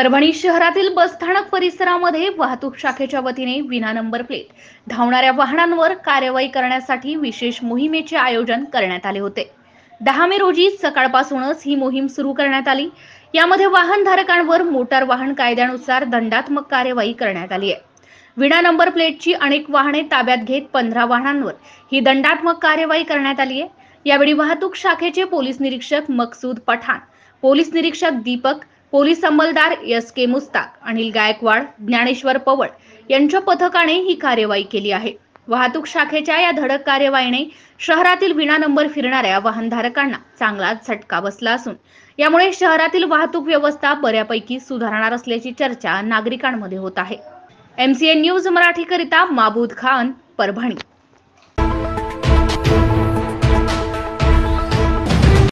परभणी शहरातील बसस्थानक परिसरामध्ये वाहतूक शाखेच्या वतीने विना नंबर प्लेट धावणाऱ्या वाहनांवर कारवाई करण्यासाठी विशेष मोहिमेचे आयोजन करण्यात आले होते। 10 मे रोजी सकाळपासूनच ही मोहीम सुरू करण्यात आली। यामध्ये वाहनधारकांवर मोटार वाहन कायद्यानुसार दंडात्मक कारवाई करण्यात आली आहे। विना नंबर प्लेटची अनेक वाहने ताब्यात घेत 15 वाहनांवर ही दंडात्मक कारवाई करण्यात आली आहे। यावेळी वाहतूक शाखेचे पोलीस निरीक्षक मकसूद पठाण, पोलीस निरीक्षक दीपक, पोलीस अंमलदार एस.के. मुस्ताक, अनिल गायकवाड, ज्ञानेश्वर पवळ यांच्या पथकाने ही कार्यवाही केली आहे। वाहतूक शाखेच्या या धडक कार्यवाहीने शहरातील विना नंबर फिरणाऱ्या वाहनधारकांना चांगला झटका बसला असून यामुळे शहरातील वाहतूक व्यवस्था बऱ्यापैकी सुधारणार असल्याची चर्चा नागरिकांमध्ये होत आहे। MCN न्यूज मराठी करिता माबूद खान, परभणी।